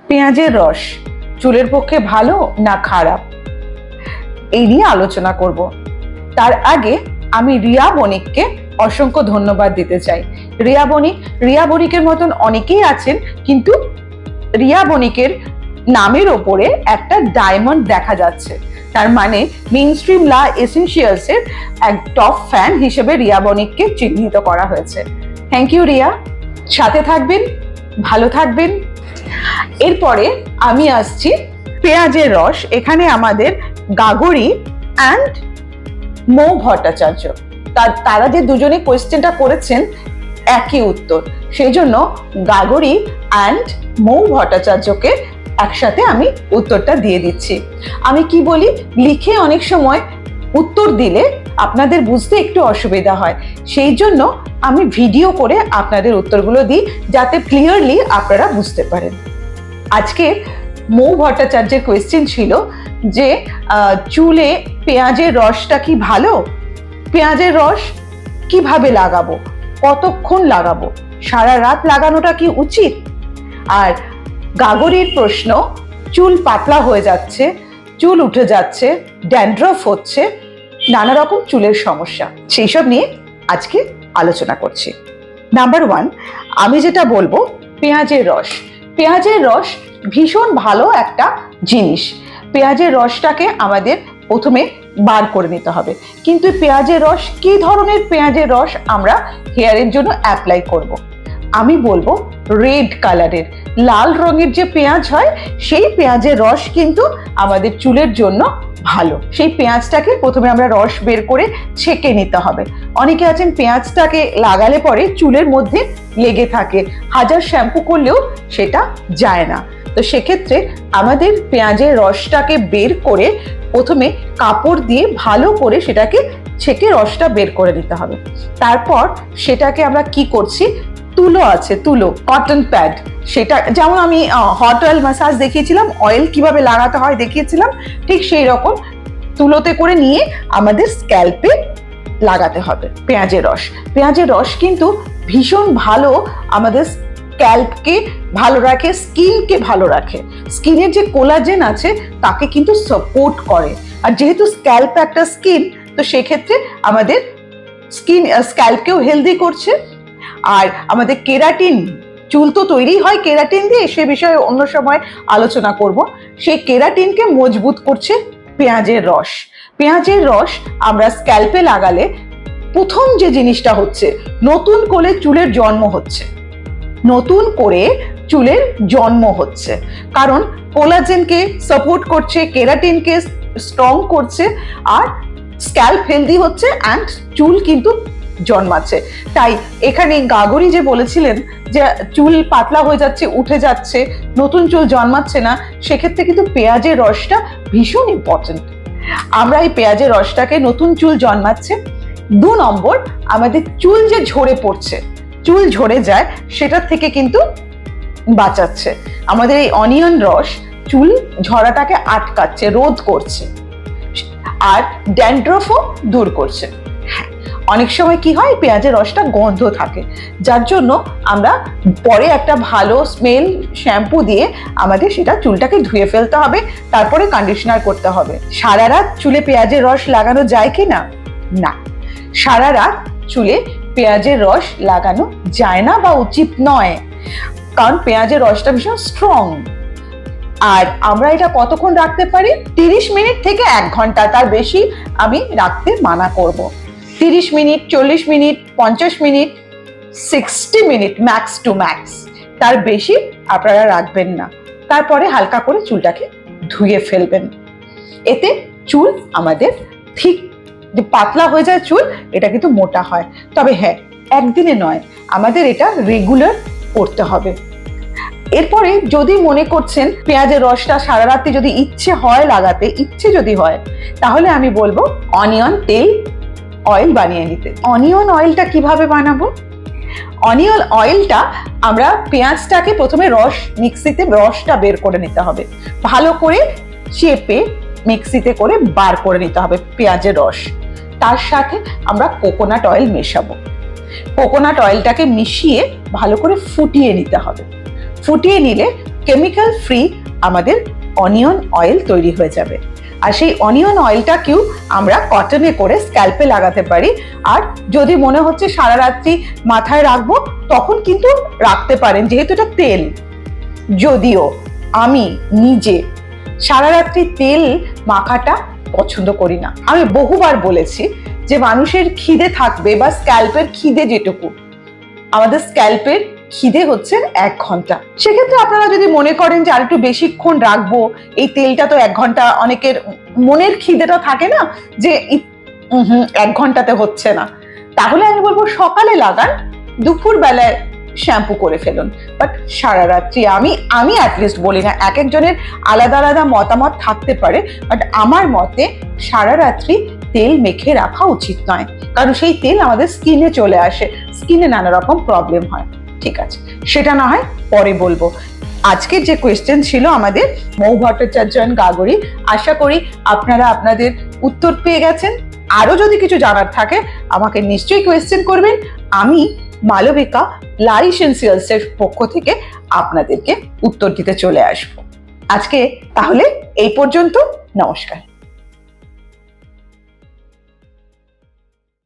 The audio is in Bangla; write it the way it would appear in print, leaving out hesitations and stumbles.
পেঁয়াজের রস চুলের পক্ষে ভালো না খারাপ, এই নিয়ে আলোচনা করব। তার আগে আমি রিয়া বণিককে অসংখ্য ধন্যবাদ দিতে চাই। রিয়া বণিকের মতন অনেকেই আছেন, কিন্তু রিয়া বণিকের নামের ওপরে একটা ডায়মন্ড দেখা যাচ্ছে, তার মানে মেইনস্ট্রিম লা এসেনশিয়ালস এর এক টপ ফ্যান হিসেবে রিয়া বণিককে চিহ্নিত করা হয়েছে। থ্যাংক ইউ রিয়া, সাথে থাকবেন, ভালো থাকবেন। এরপরে আমি আসছি পেঁয়াজের রস। এখানে আমাদের গাগরি অ্যান্ড মৌ ভট্টাচার্য, তারা যে দুজনে কোয়েশ্চেনটা করেছেন একই উত্তর, সেই জন্য গাগরি অ্যান্ড মৌ ভট্টাচার্যকে একসাথে আমি উত্তরটা দিয়ে দিচ্ছি। আমি কি বলি, লিখে অনেক সময় উত্তর দিলে আপনাদের বুঝতে একটু অসুবিধা হয়, সেই জন্য আমি ভিডিও করে আপনাদের উত্তরগুলো দিই, যাতে ক্লিয়ারলি আপনারা বুঝতে পারেন। আজকে মৌ ভট্টাচার্যের কোয়েশ্চেন ছিল যে চুলে পেঁয়াজের রসটা কি ভালো, পেঁয়াজের রস কিভাবে লাগাবো, কতক্ষণ লাগাবো, সারা রাত লাগানোটা কি উচিত? আর গাগরির প্রশ্ন, চুল পাতলা হয়ে যাচ্ছে, চুল উঠে যাচ্ছে, ড্যান্ড্রফ হচ্ছে, নানা রকম চুলের সমস্যা, সেই সব নিয়ে আজকে আলোচনা করছি। নাম্বার 1, আমি যেটা বলবো, পেঁয়াজের রস ভীষণ ভালো একটা জিনিস। পেঁয়াজের রসটাকে আমাদের প্রথমে বার করে নিতে হবে, কিন্তু পেঁয়াজের রস, কি ধরনের পেঁয়াজের রস আমরা হেয়ারের জন্য অ্যাপ্লাই করব? আমি বলবো রেড কালারের, লাল রঙের যে পেঁয়াজ হয়, সেই পেঁয়াজের রস কিন্তু আমাদের চুলের জন্য ভালো। সেই পেঁয়াজটাকে প্রথমে আমরা রস বের করে ছেঁকে নিতে হবে। অনেকে আছেন পেঁয়াজটাকে লাগালে পরে চুলের মধ্যে লেগে থাকে, হাজার শ্যাম্পু করলেও সেটা যায় না। তো সেক্ষেত্রে আমাদের পেঁয়াজের রসটাকে বের করে প্রথমে কাপড় দিয়ে ভালো করে সেটাকে ছেঁকে রসটা বের করে নিতে হবে। তারপর সেটাকে আমরা কি করছি, তুলো আছে, তুলো, কটন প্যাড, সেটা যেমন আমি হট অয়েল ম্যাসাজ দেখিয়েছিলাম, অয়েল কিভাবে লাগাতে হয় দেখিয়েছিলাম, ঠিক সেই রকম তুলোতে করে নিয়ে আমাদের স্ক্যাল্পে লাগাতে হবে পেঁয়াজের রস কিন্তু ভীষণ ভালো, আমাদের স্ক্যাল্পকে ভালো রাখে, স্কিনকে ভালো রাখে, স্কিনের যে কোলাজেন আছে তাকে কিন্তু সাপোর্ট করে। আর যেহেতু স্ক্যাল্প একটা স্কিন, তো সেক্ষেত্রে আমাদের স্ক্যাল্পকেও হেলদি করছে। আর আমাদের কেরাটিন, চুল তো তৈরি হয় কেরাটিন দিয়ে, সে বিষয়ে অন্য সময় আলোচনা করব। সেই কেরাটিনকে মজবুত করছে পেঁয়াজের রস আমরা স্ক্যাল্পে লাগালে প্রথম যে জিনিসটা হচ্ছে, নতুন করে চুলের জন্ম হচ্ছে, কারণ কোলাজেনকে সাপোর্ট করছে, কেরাটিনকে স্ট্রং করছে, আর স্ক্যাল্প হেলদি হচ্ছে অ্যান্ড চুল কিন্তু জন্মাচ্ছে। তাই এখানে গাগরি যে বলেছিলেন যে চুল পাতলা হয়ে যাচ্ছে, উঠে যাচ্ছে, নতুন চুল জন্মাচ্ছে না, সেক্ষেত্রে কিন্তু পেঁয়াজের রসটা ভীষণ ইম্পর্টেন্ট। আমরা এই পেঁয়াজের রসটাকে, নতুন চুল জন্মাচ্ছে। 2 নম্বর, আমাদের চুল যে ঝরে পড়ছে, চুল ঝরে যায়, সেটার থেকে কিন্তু বাঁচাচ্ছে। আমাদের এই অনিয়ন রস চুল ঝরাটাকে আটকাচ্ছে, রোধ করছে, আর ড্যান্ড্রফও দূর করছে। অনেক সময় কি হয়, পেঁয়াজের রসটা গন্ধ থাকে, যার জন্য আমরা পরে একটা ভালো স্মেল শ্যাম্পু দিয়ে আমাদের সেটা চুলটাকে ধুয়ে ফেলতে হবে, তারপরে কন্ডিশনার করতে হবে। সারা রাত চুলে পেঁয়াজের রস লাগানো যায় কি না? না, সারা রাত চুলে পেঁয়াজের রস লাগানো যায় না বা উচিত নয়, কারণ পেঁয়াজের রসটা ভীষণ স্ট্রং। আর আমরা এটা কতক্ষণ রাখতে পারি? 30 মিনিট থেকে 1 ঘন্টা, তার বেশি আমি রাখতে মানা করব। 30 minute, 40 minute, 50 minute, 60 minute max to max, তার বেশি আপনারা রাখবেন না। তারপরে হালকা করে চুলটাকে ধুয়ে ফেলবেন। এতে চুল আমাদের ঠিক যে পাতলা হয়ে যায় চুল, এটা কিন্তু মোটা হয়। তবে হ্যাঁ, একদিনে নয়, আমাদের এটা রেগুলার করতে হবে। এরপরে যদি মনে করছেন পেঁয়াজের রসটা সারা রাতে যদি ইচ্ছে হয় লাগাতে, তাহলে আমি বলবো অনিয়ন তেল অয়েল বানিয়ে নিতে। অনিয়ন অয়েলটা কিভাবে বানাবো? অনিয়ন অয়েলটা আমরা পেঁয়াজটাকে প্রথমে মিক্সিতে রসটা বের করে নিতে হবে, ভালো করে চেপে মিক্সিতে করে বার করে নিতে হবে পেঁয়াজের রস। তার সাথে আমরা কোকোনাট অয়েল মেশাবো। কোকোনাট অয়েলটাকে মিশিয়ে ভালো করে ফুটিয়ে নিতে হবে। ফুটিয়ে নিলে কেমিক্যাল ফ্রি আমাদের অনিয়ন অয়েল তৈরি হয়ে যাবে। আর সেই অনিয়ন অয়েলটাকেও আমরা কটনে করে স্ক্যাল্পে লাগাতে পারি। আর যদি মনে হচ্ছে সারা রাত্রি মাথায় রাখবো, তখন কিন্তু রাখতে পারেন, যেহেতু এটা তেল। যদিও আমি নিজে সারা রাত্রি তেল মাখাটা পছন্দ করি না। আমি বহুবার বলেছি যে মানুষের খিদে থাকবে, বা স্ক্যাল্পের খিদে যেটুকু, আমাদের স্ক্যাল্পের খিদে হচ্ছে 1 ঘন্টা। সেক্ষেত্রে আপনারা যদি মনে করেন যে আর একটু বেশিক্ষণ রাখবো, এই তেলটা তো 1 ঘন্টা, অনেকের মনের খিদেটা থাকে না যে 1 ঘন্টাতে হচ্ছে না, তাহলে আমি বলবো সকালে লাগান, দুপুর বেলায় শ্যাম্পু করে ফেলুন। বাট সারা রাত্রি আমি অ্যাটলিস্ট বলি না, এক একজনের আলাদা আলাদা মতামত থাকতে পারে, বাট আমার মতে সারা রাত্রি তেল মেখে রাখা উচিত নয়, কারণ সেই তেল আমাদের স্কিনে চলে আসে, স্কিনে নানা রকম প্রবলেম হয়। ঠিক আছে, সেটা না হয় পরে বলবো। আজকের যে কোয়েশ্চেন ছিল আমাদের মৌ ভট্টাচার্য এন্ড গাগরি, আশা করি আপনারা আপনাদের উত্তর পেয়ে গেছেন। আরো যদি কিছু জানার থাকে আমাকে নিশ্চয়ই কোয়েশ্চেন করবেন, আমি মালবিকা লা এসেনশিয়ালস এর পক্ষ থেকে আপনাদেরকে উত্তর দিতে চলে আসবো। আজকে তাহলে এই পর্যন্ত, নমস্কার।